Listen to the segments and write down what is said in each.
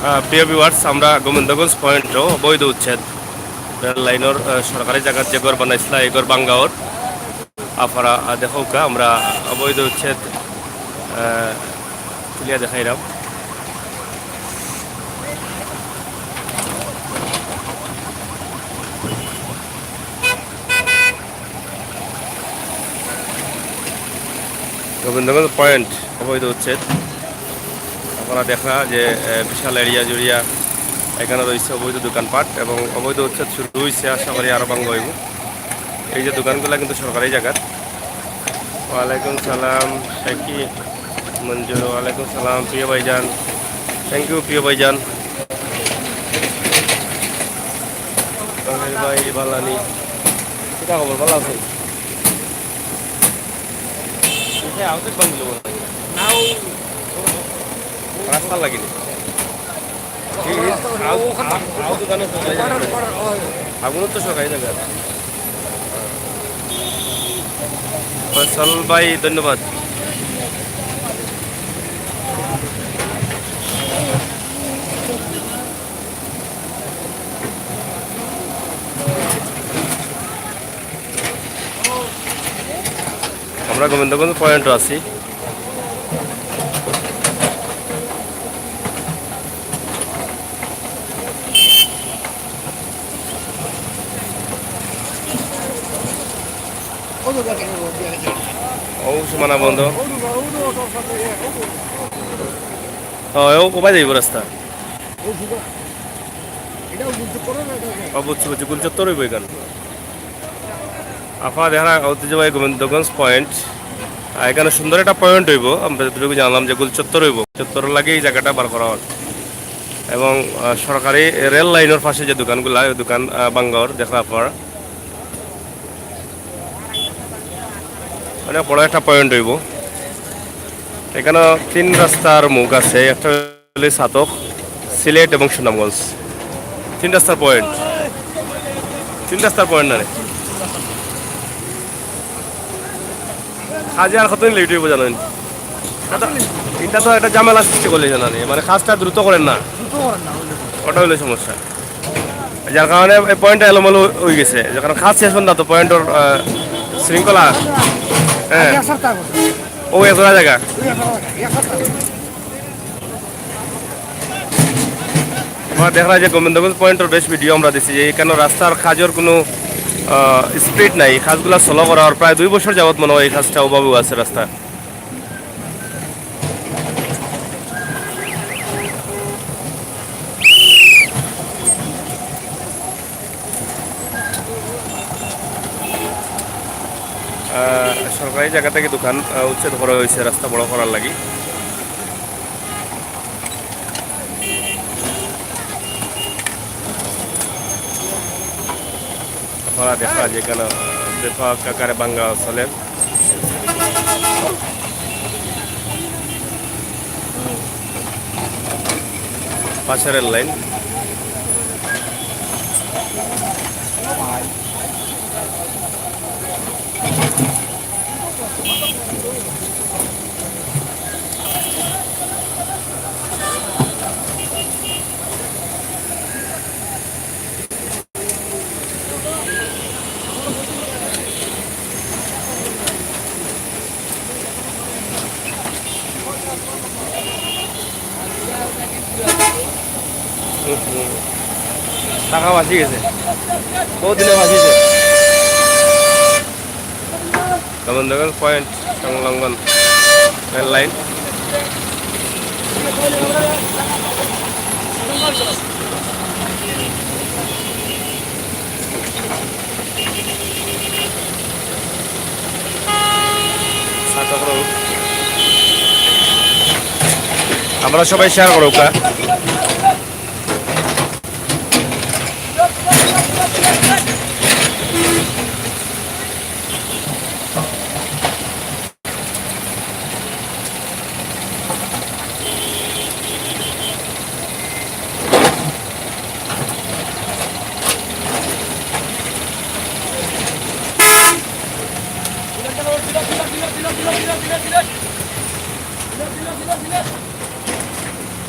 প্রিয় ভিউয়ার্স, আমরা গোবিন্দগঞ্জ পয়েন্টও অবৈধ উচ্ছেদ রেল লাইনের সরকারি জায়গার যে ঘর বানাইছিল এই ঘর বাঙ্গাওর আপনারা দেখোকা আমরা অবৈধ উচ্ছেদ তুলিয়া দেখাইলাম। গোবিন্দগঞ্জ পয়েন্ট অবৈধ উচ্ছেদ আপনারা দেখা যে বিশাল এরিয়া জুড়িয়া এখানে রয়েছে অবৈধ দোকানপাট এবং অবৈধ উচ্ছেদ শুরু হয়েছে। আশা করি আরও ভাঙ্গ হইব। এই যে দোকানগুলো কিন্তু সরকারি জায়গার। ওয়ালাইকুম সালাম শাকি মঞ্জুর, ওয়ালাইকুম সালাম প্রিয় ভাইজান, থ্যাংক ইউ প্রিয় ভাইজান। ভাই বালানি কিটা খবর, ভালো আছেন? রাস্তা লাগিনি আগুন তো সরকারি জায়গা। ফয়সাল ভাই ধন্যবাদ। আমরা গোবিন্দগঞ্জ পয়েন্টও আছি। ও সীমানা বন্ধ কোথায় যাইব রাস্তা? বুঝছি বুঝছি, গুলচত্বর হইব এখানে। আপনারা দেখা ঐতিহ্যবাহী গোবিন্দগঞ্জ পয়েন্ট, এখানে সুন্দর একটা পয়েন্ট হইব। আমরা যতটুকু জানলাম যে গুলচত্বর হইব, চত্বরের লাগে এই জায়গাটা বার করা হয় এবং সরকারি রেল লাইনের পাশে যে দোকানগুলা ওই দোকান বাঙ্গাওর দেখা আপনারা অনেক বড় একটা পয়েন্ট হইব। এখানে 3 রাস্তার মুখ আছে, একটা হলে সাতক, সিলেট এবং সুনামগঞ্জ। 3 রাস্তার পয়েন্ট, 3 রাস্তার পয়েন্ট না রে কাজে আর কতদিন লেট হইব জানেন? এটা তো একটা ঝামেলা সৃষ্টি করলে জানা নেই, মানে কাজটা দ্রুত করেন না, ওটা হইলে সমস্যা। যার কারণে এই পয়েন্টটা এলোমেলো হয়ে গেছে, যখন কাজ শেষ না তো পয়েন্টের শৃঙ্খলা। হ্যাঁ ও এত জায়গা আমরা দেখা যায় যে গোবিন্দগঞ্জ পয়েন্টের বেশ ভিডিও আমরা দিচ্ছি যে এখানে রাস্তার কাজের কোনো স্পিড নাই, কাজগুলো স্লো করা আর প্রায় 2 বছর যাবত মনে হয় এই কাজটা অভাবেও আছে রাস্তা। সরকারি জায়গা থেকে দোকান উচ্ছেদ করা হয়েছে রাস্তা বড় করার লাগি। আপনারা দেখা যেখানে ব্যাপক আকারে ভাঙ্গা চলে। পাশের রেল লাইন টাকা বাঁচি গেছে, বহুদিনে বাঁচিছে। গোবিন্দগঞ্জ পয়েন্ট সংলগ্ন রেল লাইন। আমরা সবাই শেয়ার করো।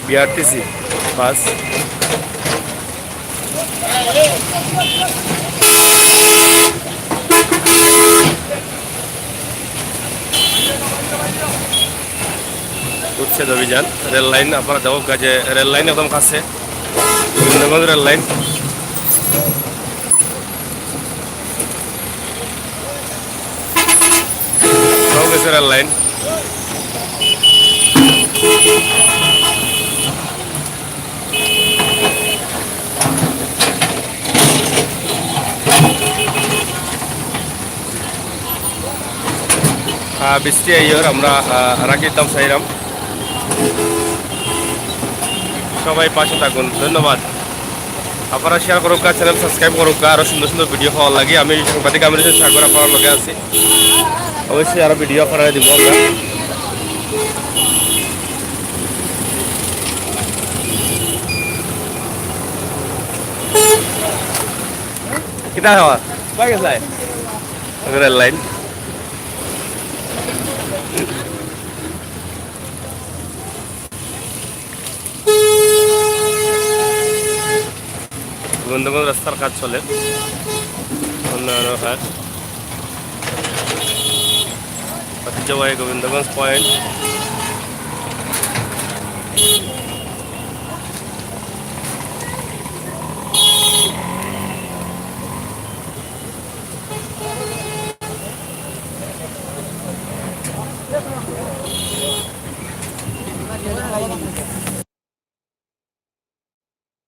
বিআরটিসি বাস। উচ্ছেদ অভিযান রেল লাইন আপনারা দেখো কাজে রেল লাইন একদম কাছে গোবিন্দগঞ্জ রেল লাইন। সব গেছে রেল লাইন। বৃষ্টি আইয়র আমরা রাখিতাম চাইরাম, সবাই পাশে থাকুন, ধন্যবাদ। আপনারা শেয়ার করুক, চ্যানেল সাবস্ক্রাইব করুক, আরও সুন্দর সুন্দর ভিডিও পাওয়ার লাগে। আমি সাংবাদিক আমির হোসেন সাগর আপনার লগে আছি, অবশ্যই আরও ভিডিও আপনারা দিব আমরা। কিতা হওয়া পাই গেছে রেল লাইন। গোবিন্দগঞ্জ রাস্তার কাজ চলে, উন্নয়নের কাজ। ঐতিহ্যবাহী গোবিন্দগঞ্জ পয়েন্ট।